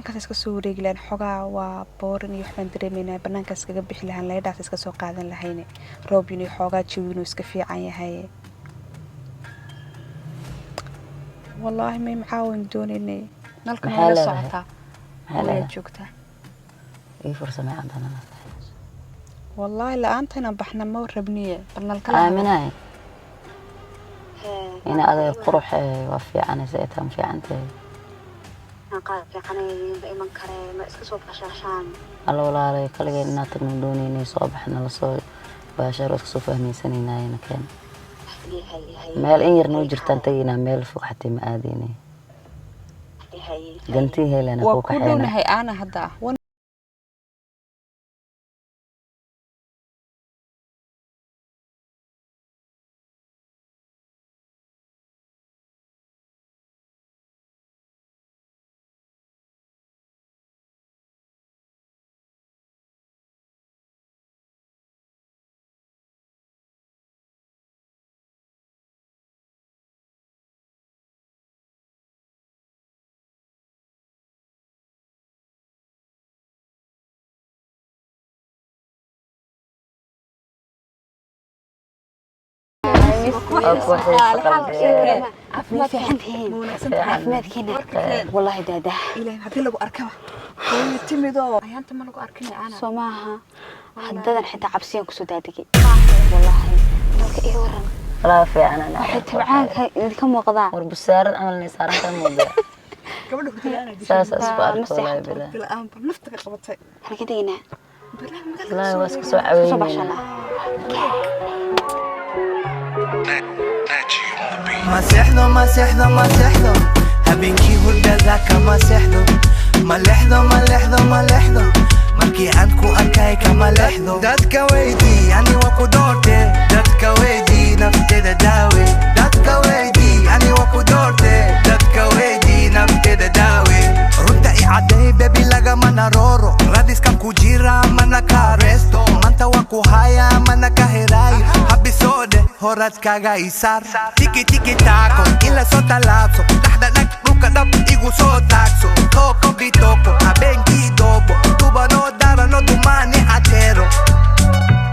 bannaankaas iska soo wareegi lahayn xogaa waa boorin iyo waxbaan dareemaynaa bannaankaas iskaga bixi lahaan leedhaas iska soo qaadan lahayne roob inuu xoogaa jawi inuu iska fiican yahay wallaahi may maxaawan doonaynay nalkan waa la socotaa waa joogtaa ii fursamay cadana wallaahi la'aantayna baxna ma rabniye barnalka aaminahay ina aday qurux waa fiicanaysa ay tan fiicantahay qaar fiicanayeen iman kare ma iska soo qashashaan alla walaalay kaliya inaad tagno doonaynay soo baxna la soo baasharo iska soo fahmaysanayna keen meel in yar noo jirtaan tagayna meel fog xatay ma aadeenay gantii heelana ku kaxeena waa ku dhownahay ana hadda عفوا في عندهم عفمات كنا والله دادا إلهي هذي لو أركبه هو تميدو أيام تما لو أركني أنا سماها حددا حتى عبسيان كسو دادقي والله لك إيه ورن لا في أنا حتى معاك كم وقضاء وربسار عملني صار أنت الموضوع قبل قلت لي أنا ساس أسبار والله بلا الآن بنفتكر قبضتي إحنا كده هنا لا واسك سو عوين صباح الله ما سحلو هبينكي هدا ذاك ما لحظو markii aan ku arkay kama lexdo dadka weydii ani waa ku doorte dadka weydii nafteeda daawe dadka weydii ani waa ku doorte dadka weydii nafteeda daawe runta i caday baby lagama narooro radiskan ku jira mana ka resto manta waa ku haya mana ka herayo habisode horad kaga isar tiki tiki taako ila soo talaabso dhaxda dhag dhulka dhab igu soo taagso toko bitoko habeenkii doobo tubano darano dumani atero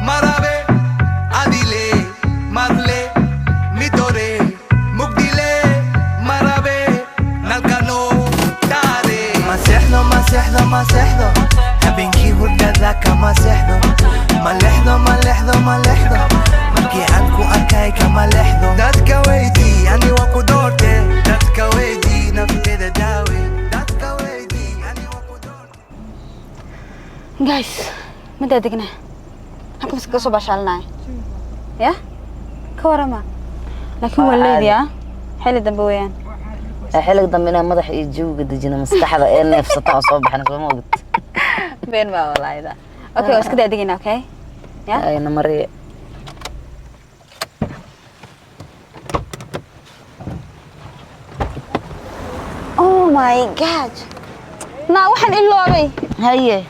marabe adile marle midore mugdile marabe nalkano dare ma sexdo habeenkii hurdada kama sexdo ma lexdo markii aan ku arkay kama lexdo dadka weydii ani waa ku doorte dadka weydii nafteeda daawe dadka weydii ani waa ku doorte guys ما دقنا هكذا بس قصوا بشالنا يا كورما لكن وليد يا حلو دمبويان حلق ضمنا مدح يجو قد جينا مستحضة إيه نفس طاع صباح أنا ما قلت بين ما والله إذا أوكي بس كده دقينا أوكي يا أي نمري أوه ماي جاد نا وحن إلا أبي هيا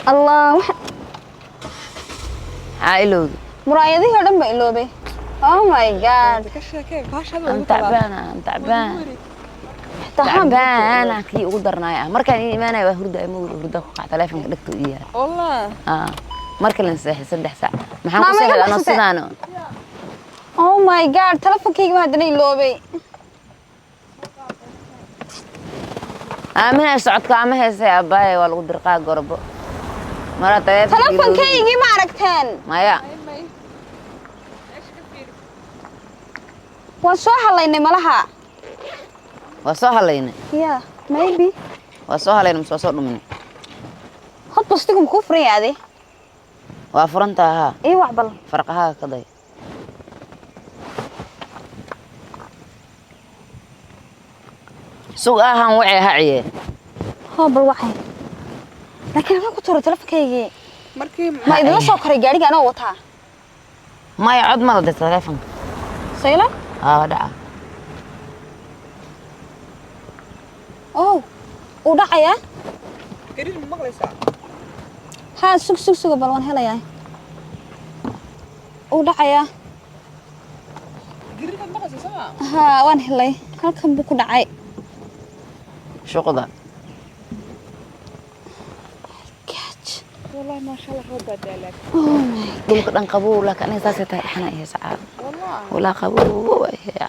الله وحن عائلود مرايدي هردم إلا أبي أوه ماي جاد أنا تعبان أنا كي أقدرنا مركا إيمانا وهردا هردا قاع تلافن قدكتو إياه والله مركا لنساحي صدح ساعة محن قصيحي أنا صدانو أوه ماي جاد تلفن كيك ما هدني إلا أبي آمين أسعدك عمها يا أباي والقدر قاع قربو مرة تلفن كيكي ما عرفتين مايا وصوحة الله إني ملها وصوها لينا يا maybe وصوها لينا مش وصوها مني خد بستكم كفري هذه وافرنتها إيه وعبل فرقها كذا سوق أهم وعي هعيه هو بالوحي لكن ما كنت ترى تلفكيجي markii ما إذا سoo koray gaariga أنا وطها ما يعد مرة تلفون سيلا دعا أوه ودعيا gariir ma maqlaysaa ها سوق بالوان هلا ياي ودعيا gariir ma maqlaysaa sama ها وان هلاي halkan buu ku dhacay شو قضى والله ما شاء الله ربع دالك دولك دان قبو لكن أنا ساسي تاي حنا هي سعاد والله ولا قبو هي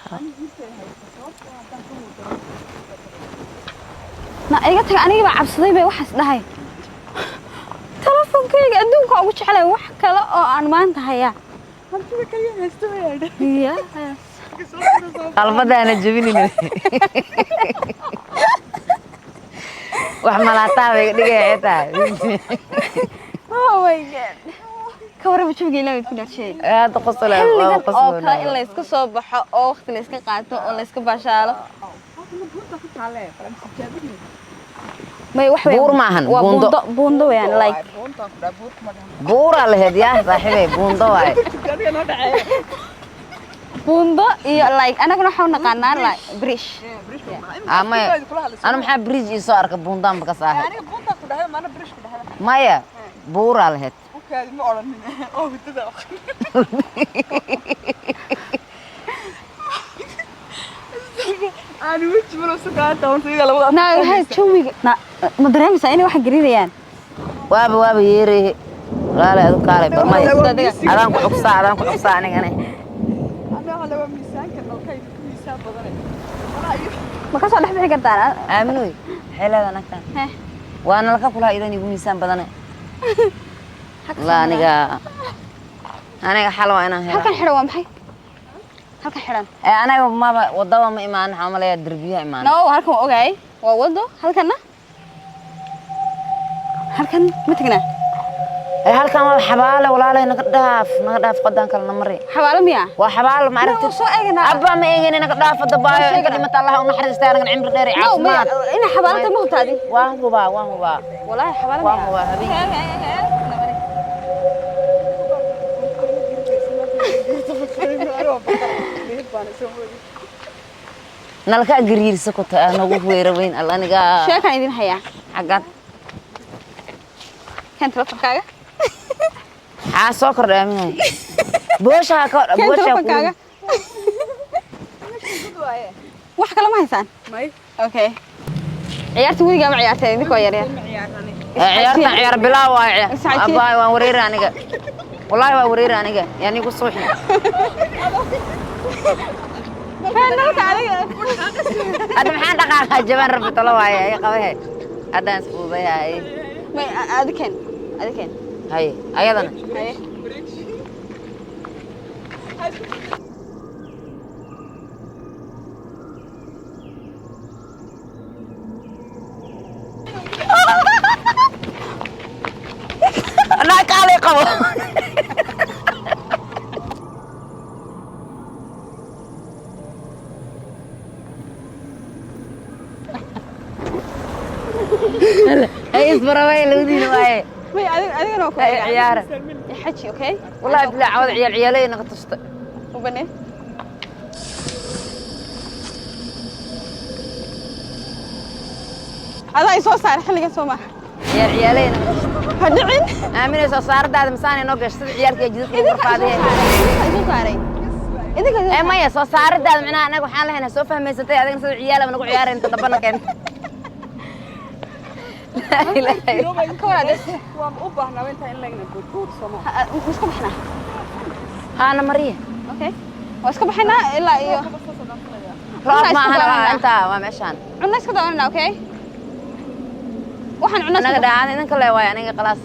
na iga tag aniga baa cabsaday bay waxaas dhahay telefonkayga adduunka ugu jeclay wax kale oo aan maanta hayaa hantida kaliya haysto yaadha ya qalbada ana jabinina wax malaata bay dhigay xitaa oh my god ka warama jooga ilaahay ku dhashay aad qosla oo kale in la iska soo baxo oo waqti la iska qaato oo la iska baashaalo may wax buur maahan buundo weeyaan like buura lahayd yaa saaxiibay buundo waay buundo iyo like anaguna waxaan naqaanaa like bridge ama ana maxaa bridge soo arka buundaan ba ka saahay aniga buunta ku dhahay maana bridge ku dhahay maya buura lahayd kaadi ma oran oo hudada aan wajh malo sukaanta oo sida labada na hay joomiga na ma dareemaysaa inay wax garinayaan waaba yeeray walaal aad kaalay barmay adaan ku xugsaa aniga ana laba miisaanka dalkay ku miisaan badanay ma ka soo dhex bixi kartaan aaminoy xeelada anagtan waana laka kula idan igu miisaan badanay la aniga xal waa inaan helo halkan xidhan waa maxay halkan xidhan aniga maba wadada ma imaan xamalaya darbiya imaan no halkan waa ogaay waa wado halkan ma tagnaa halkan waa xabaale walaalay naga dhaaf qadan kala namari xabaale miya waa xabaale ma aragtid soo eegana abba ma eegana naga dhaaf dabaayo inta dhimata Allah u naxariista anaga cimri dheer caafimaad ina xabaalada ma hubtaadi waan hubaa wallahi xabaale waan hubaa habeen nalka gariirsa ku taa nagu weeraweyn allaniga sheekan idin hayaa xagad kan telefonkaaga soo kordhaaminay boosha telefonkaaga wax kale ma haysaan may okay ciyaarta weligaa ma ciyaartay idinkoo yaryar ciyaartan ciyaar bilaaw waay abbaay waan wareeray aniga wallahi waan wareeray aniga yani ku suuxi هذا محل دقاقة جبان ربي طلوا هاي قوي هذا اسمه هاي ما هذا كان هاي أيضا هاي أنا كالي قبو هاي اصبر وين لودين واي ما أنا أكو عيارة حكي أوكي والله بلا عوض عيالي نقطشت وبني هذا يسوى صار خليك سوما عيالي هدعين آمين يسوى صار هذا مساني نوقش صد عيالك يجدك غرفة هذه يسوى صاري إذا إيه ما يسوى صار هذا معناه أنا وحنا هنا سوف هم يستطيع هذا نصد عياله ونقول عيالي أنت طبنا كنت لا إله كورة بس وام أبهنا وأنت إن لقنا بوت سما مسكب إحنا أنا مريه أوكي واسكب إحنا إلا إيوه رأس ما أنا أنت ما مشان الناس كده قلنا أوكي وحن عنا أنا قد عادي أنا كله واي أنا خلاص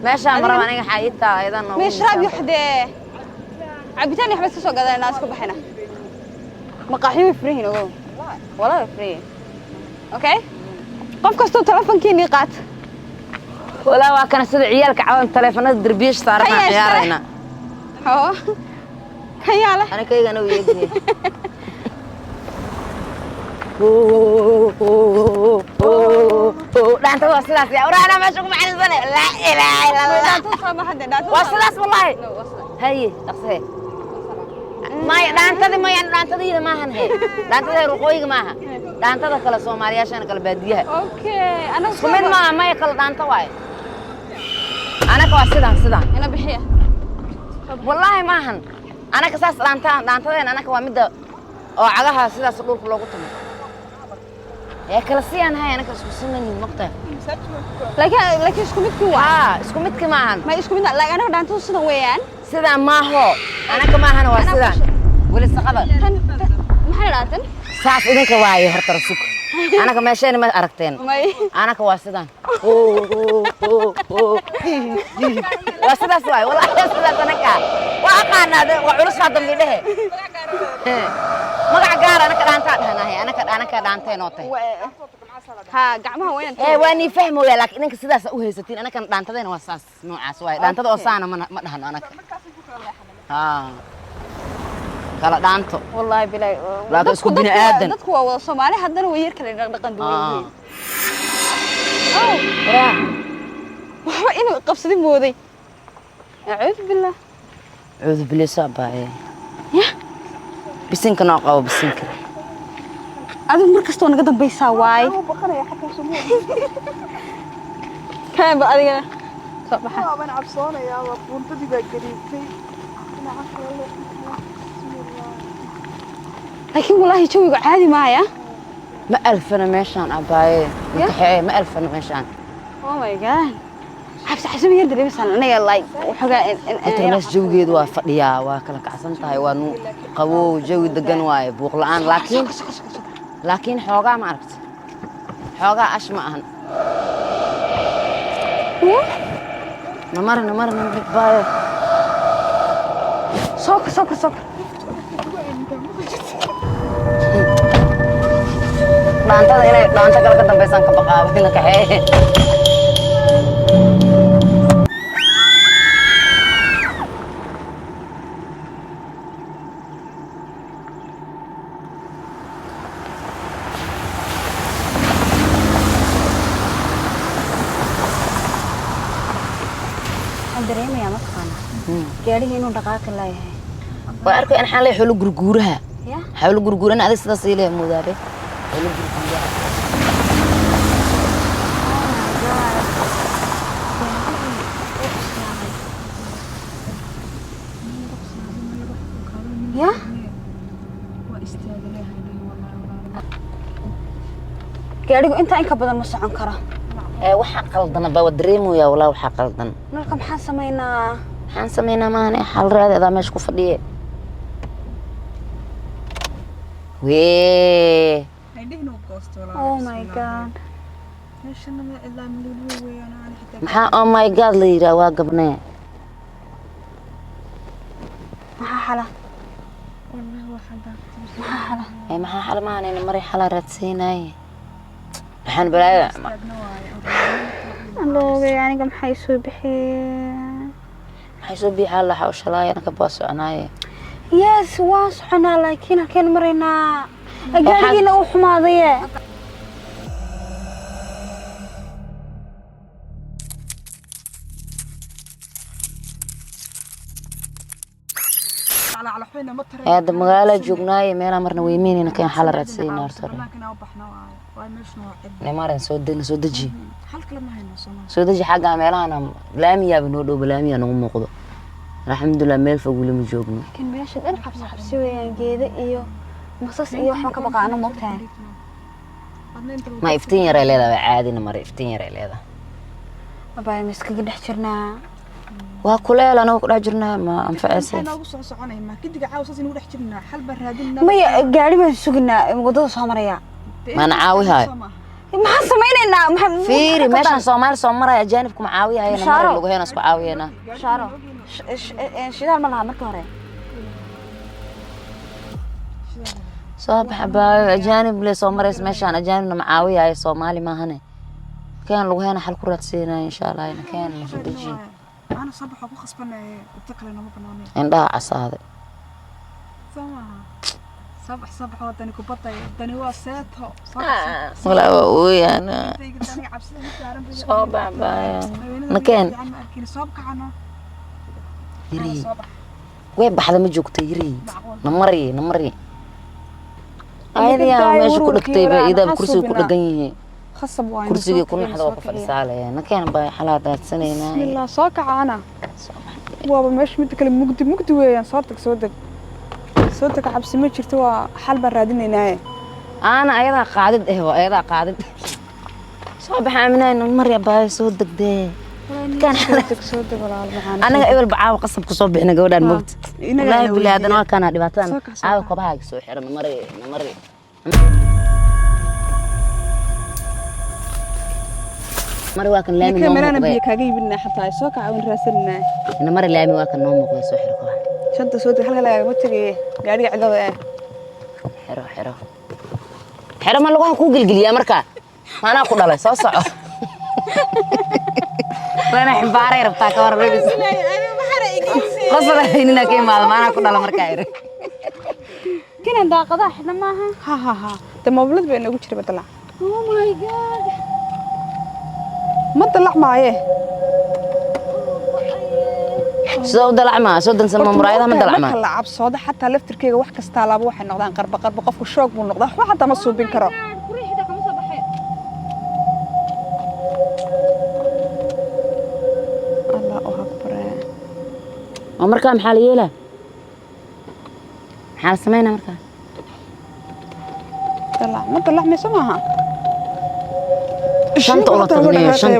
مشان مرة أنا حييتها أيضا مش راب يحدى عبيتاني حبس كسو قدر الناس كب إحنا مقاهي فري هنا والله فري أوكي قف كستو تلفون كيني قات ولا وكان سيد عيالك عوام تلفونات دربيش صارنا عيارنا هو كياله أنا كي أنا ويجي لا أنت وصلت يا ورانا ما شوف معي الزنا لا إله إلا الله توصل ما حد وصلت والله هي أقصى ما لا أنت ذي ما يعني لا أنت ذي ما هنهي لا أنت ذي رقويق معها لا أنت ذا كلا سوماليا عشان كلا بديها أوكي أنا كمان ما يكلا لا أنت واي أنا كواسدان أنا بحية والله ما هن أنا كساس لا أنت ذي أنا كوامد أو عجها سيدا سلوك لوقتهم يا كلاسيان هاي أنا كسوسنا المقطع laakiin isku mid ku waa isku midka maahan ma isku mid laakiin anaga dhaanto sida weeyaan sidaan maaho anaga maahan waa sidaan weli saqada maxay dhaatan saas idinka waayo horta rasuk anaga meesheen ma aragteen anaga waa sidaan waa sidaas waay wallahi sidaas anaga waa aqaanade waa culus hadda midhahe magac gaar anaga dhaantaa dhanahay anaga dhaanteen oo tay ha gacmaha weyn waani fahmo yaa laakiin inka sidaas u haysatiin anaga dhaantadeen waa saas noocaas waay dhaantada oo saana ma dhahno anaga ha kala dhaanto wallahi bilay laakiin isku bini aadan dadku waa wada Soomaali haddana way yar kala dhaqan duwan waxa inuu qabsaday mooday a'uud billah a'uud billah sabay ya bisinka noo qabo bisinka adigu markastoo naga dambaysaa waay kaan ba adiga soo baxa waan cabsoonayaa waa buuntadii baa gariibtay laakiin wallahi jawiga caadi maaya ma alfana meeshaan abaaye mutaxee ma alfana meeshaan oh my god xabsi xasab yar dareemaysan aniga like waxaga internet jawigeedu waa fadhiyaa waa kala kacsan tahay waa nu qabow jawi degan waaye buuq la'aan laakiin xoogaa ma aragti xoogaa ash ma ahan namarna baayo soo dhaantada inay dhaanta kala ka dambaysan ka baqaabo ila kaxee dareemaya ma taqaan gaariga inuu dhaqaaqi laayahay waa arkay in xalay xulu gurguuraha xulu gurguurana adig sidaas ilaa moodaabe xulu gurguuraha ya gaarigu inta in ka badan ma socon karo waxa qaldan baa dareemaya walaa waxa qaldan nalka maxaan sameynaa maana xal raadada meesh ku fadhiye wee oh my god maxaa oh my god la yidhaa waa gabnee maxaa xala maxaa xala maanayna maray xala raadsiinaaye waxaan balaaya allooge aniga maxay soo bixiyeen la xawshalaaya anaka baa soconaaye yes waan soconaa laakiin halkeen maraynaa gaarigiina uu xumaadaye هذا مقالة جوجناي ميلا مرنا ويميني كان حال راسين نارتر نمارن سودجي سودجي حاجة ميلا أنا لامية بنودو بلامية أنا مقضو الحمد لله ميل فقول لهم جوجنا كان بيش أنا حبسي ويا جيدة إيو مصاص إيو حنا كبقى أنا موقتها ما يفتين يرى لهذا عادي نمر يفتين يرى لهذا أبغى مسك قد حجرنا وكلها أنا وكل حجرنا ما أنفعسي أنا وصل صعنا ما كنت قاعد قد حجرنا حل برادنا ما قاعد ما سوقنا موضوع صامريا ما نعاوي هاي ما سمينا فيري ماشي صومال أجانبكم عاوي هاي نمر اللي هنا سكوا عاوي هنا شارو شيء ما لها مركورة صباح با أجانب لي صومال ماشي أنا أجانب معاوي هاي صومالي ما هنا كان لو هنا حل كرة سينا إن شاء الله كان مسدجي أنا صباح أبو خصبنا التقل إنه مبنوني عندها عصادة صباح ودني كبطة ودني واساتها ولا ويا أنا صباح بايا مكان يري وين بحد ما جوكت يري نمري هذه ماشي كل كتيبة إذا بكرسي كل جنيه خصب واين كرسي يكون حدا وقف رسالة مكان باي حالات سنين بسم الله صاقع أنا وابا مش متكلم مقدي ويا صارتك سودك عبس ما شفتوا حال برادين هنا أنا أيضا قاعدة هو أيضا قاعدة صباح عمنا مريا باي صوت دقدي كان صوتك صوتك ولا معانا أنا قبل بعاو قصب كصوب إحنا قولنا الموت لا بلاد أنا كان دبعتان عاو كبها سوي حرنا مري مري واكن لامي نوم كاميرا نبي كاجي بينا حتى سوق عون راسلنا إن مري لامي واكن نوم مقوي سوي حركة شنت صوتك هلا لا ما تجي قاعد عدوه حرام ما لغوها كو قلقليا مركا ما أنا أقول الله صوصع وأنا حباري ربطا كور ربيس قصة إننا كي ما أنا أقول الله مركا يري كنا داقضة إحنا معها ها تمولد بينه وش ربط طلع oh my god ما طلع معايا سو دلع ما سو دنسل مرايضة ما دلع ما لعب صودا حتى لفتر كيga wax kasta laabo waxay noqdaan qarba qofku shoog buu noqdaa wax hada ma suubin karo الله أكبر مركا محل يلا محل سمينا مركا طلع ما سمعها شنطة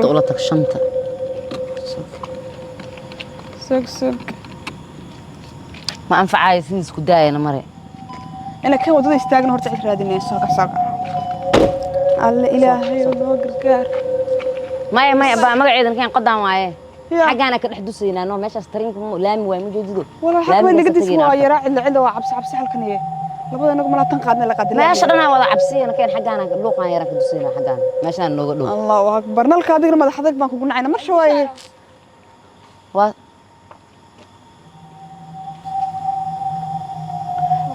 قلتك شنطة سوق ما أنفع عايز نسكت داي أنا مري أنا كان ودي استاجن هرت عيد رادين ساق الله إلهي وقرقار ما يبقى ما قاعد كان قدام معايا حاجة أنا كنت حدوسينا إنه ماشي أسترين لامي وين موجوده والله حق وين قد اسمه يا راعي اللي عنده عبس حلكن هي لبدا أنا ما تنقادنا لقد ماشي أنا وضع عبسي أنا كان حاجة أنا لوقا يا راك دوسينا حاجة أنا ماشي أنا نقول الله أكبر نلقى هذيك ما حضرتك ما كنا عنا مر شوية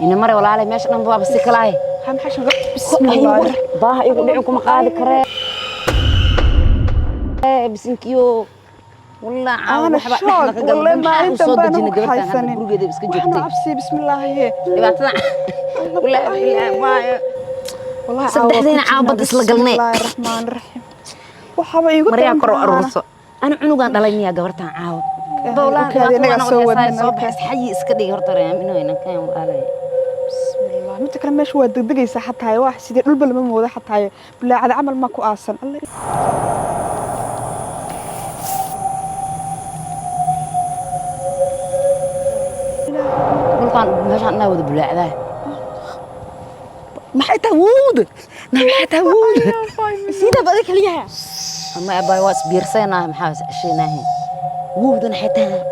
إن مرة ولا علي ماشي أنا بابا بس كلاي هم حشو بسم الله ضاع يقول لكم قاعد كره بسنكيو والله أنا شاك والله ما أنت بنا حيسنين وإحنا عبسي بسم الله هي والله ما والله صدقني عاود بس لقلني بسم الله الرحمن الرحيم وحبا يقول مريا كرو أرسو أنا عنوان دلني يا جبرتان عاود بولا أنا سويت صباح حي إسكدي هرتريا منو هنا كان وقالي بسم الله متى كلام مش ود دقيقة حتى هاي واحد سيدي قلب لما موضع حتى هاي بلا على عمل ماكو أصلا الله كان مش عندنا ود بلا ذا ما حتعود سيدا بدك ليها أما أبغى واس بيرسينا محاس شيء هي وود أنا حتى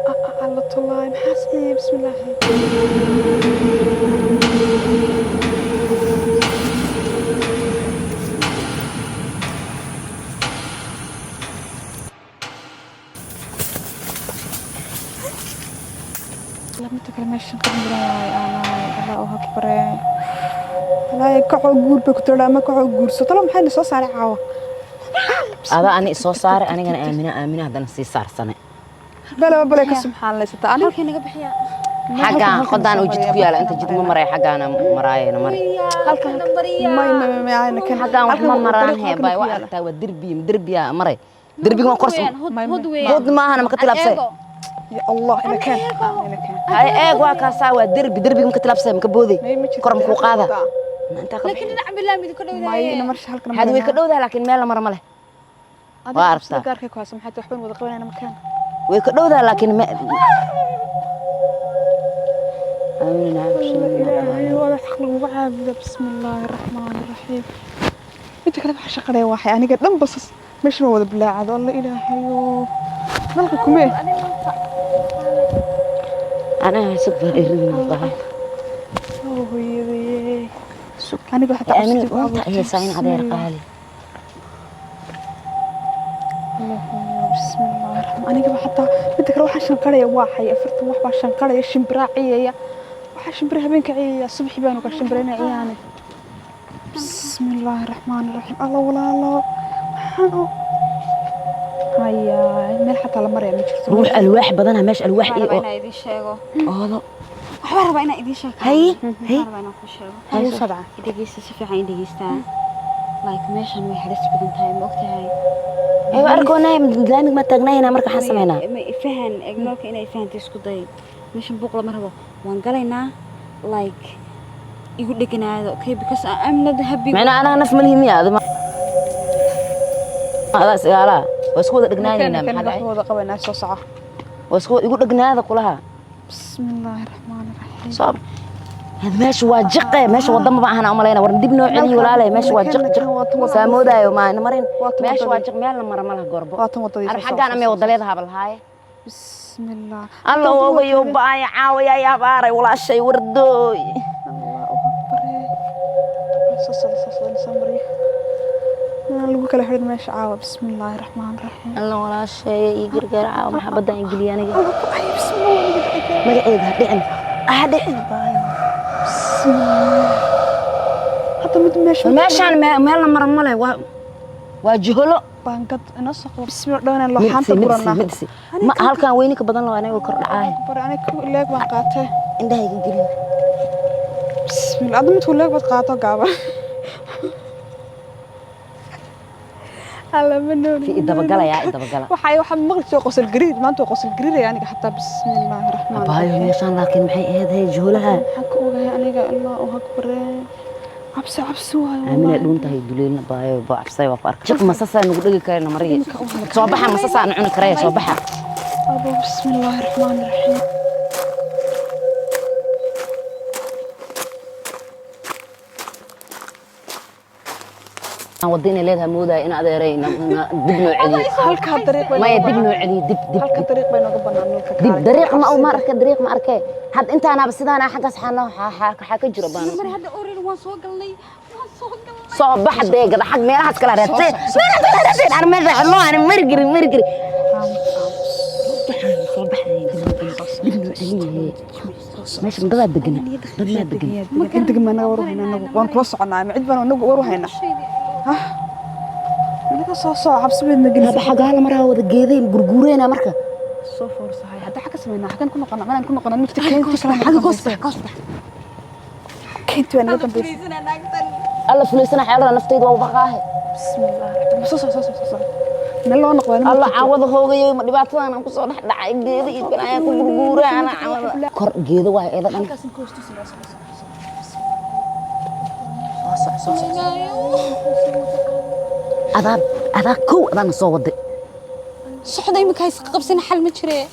الله طلع محاسبي بسم الله لم تكلم الشنطة الله أكبر لا يكعو جور بكتير ما كعو جور سطلهم حين صوص على عوا هذا أنا صار أنا كان آمنة هذا نسي صار سنة بلا كسبحان الله ستة أنا كنا قبحيا حاجة قدنا وجدت فيها أنت جد ما مراي حاجة أنا مراي أنا مراي ما أنا كان حاجة ما مران هي باي وقتها ودربي يا مراي دربي ما كرسي هود ما أنا ما كنت لابسة يا الله أنا كان هاي إيه وكاسا ودربي ما كنت لابسة مكبودي كرم فوق هذا لكن نعم بالله ميدو كله ما ينمرش هالكلام هذا ويكدوده لكن ماله مرة ماله وعرفتها قارك كويس ما حتى حبون وذقبنا أنا مكان ويكدوده لكن ما آمين إلهي ولا حقل وعابد بسم الله الرحمن الرحيم أنت كده بحشق عليه واحد يعني قد بصص مش موضوع بلاعة والله إلهي نلقاكم إيه أنا سكر إرمي والله هي أنا قاعد أمين وانت هي ساين على قالي بسم الله الرحمن أنا قاعد حتى بدك روح عشان قرية واحد أفرت واحد عشان قرية شمبراعية واحد شمبرها بينك عيا الصبح يبانوا كشمبرين عياني بسم الله الرحمن الرحيم الله ولا الله حنو هيا مين حتى لما مريم روح الواح بدنا ماشي الواح إيه أنا إذا شاقو لا waxba rabaa inaa idin sheego hay rabaa inaan ku sheego hay sabca dhageysta si fiican in dhageystaa like meeshan way halis badan tahay ma ogtahay ay arkoonay midlaamig ma taagnayna marka waxaan sameynaa ma fahan egnolka inay fahanto isku day meeshan buuq lama rabo waan galaynaa like igu dheganaado okay because I'm not happy macna ana naf ma lihimiya adama هذا سيارة واسكو دغنانينا كان وada qabanaa soo soco واسكو igu dhagnaada kulaha بسم الله الرحمن الرحيم صاب هذا ماشي واجقه ماشي wadama baahan aan maleeyna war dib noo celiyo walaalay mاشي waajiq saamoodayo ma marin ماشي waajiq meel la mara malaha gorbo ar xagaan ama wadaleed habal haay بسم الله الله ogayo baay caawaya ya baaray walaashay wardooy الله اكبر صص samri lagu kala xidhin meesha caawa بسم الله الرحمن الرحيم الله walaashay ii gargaar caawa maxabadan ingiliya aniga ay بسم الله magaceeda dhicin dhicin baay بسم الله hadda mid meeshaan meel la mara male waa jiholo baangad ina soo بسم الله dhawaan loo xanta kurana ma halkan weyni ka badan loo anaga kor dhacay barani ku leeg baan qaatay indhahayga gelin بسم الله adoo mid ku leeg baad qaato gaaba هلا منو في دبقله يا دبقله waxay waxa maqli soo qosol gariid maanta qosol gariid aniga hatta bismillaahir rahmaanir rahiim baayo meeshan laakiin maxay ahayd jiholaha xaq oogay aniga allahu akbar cabsi waayo amina dhuntahay duleelna baayo cabsay waa arka shaq masasa nagu dhigi karayna mariye soo baxa masasa aan cuni karay soo baxa abo bismillaahir rahmaanir rahiim ودينا ليلها مودا إن أدرينا دبنا علي halka dariiq ما يدبنا علي دب halka dariiq bay naga banaanka دب dariiq ma uma arka dariiq ma arkay had inta ana sidaan xagga saxano waxa ka jiro baan mar hadda orin waan soo galnay soo baxday gada xag meelahaas kala raatay armada xallo aan margiri soo baxday dibna علي ماشي مدada degan dadna degan markaan degma naga warwayna anagu waan kula soconaa ma cid baan anagu warwayna naga soo cabsi baad naga hada xagaala maraa wada geedeen gurguureena marka soo foorsahay hada xaga sameeyna xagan ku noqona manaan ku noqona mid keento kala xaga goosba keento ana dambeeyay alla fuleysana xaalada naftayda waa baqaahay bismillaah soo meel loo noqdo alla caawada hoogayay ma dhibaatadan aan ku soo dhaxdhacay geedo iyo banaaya ku gurguureena caawada kor geedo waa eeda dhan adaa kow adaan soo waday soxda imika is qabsan xal ma jiree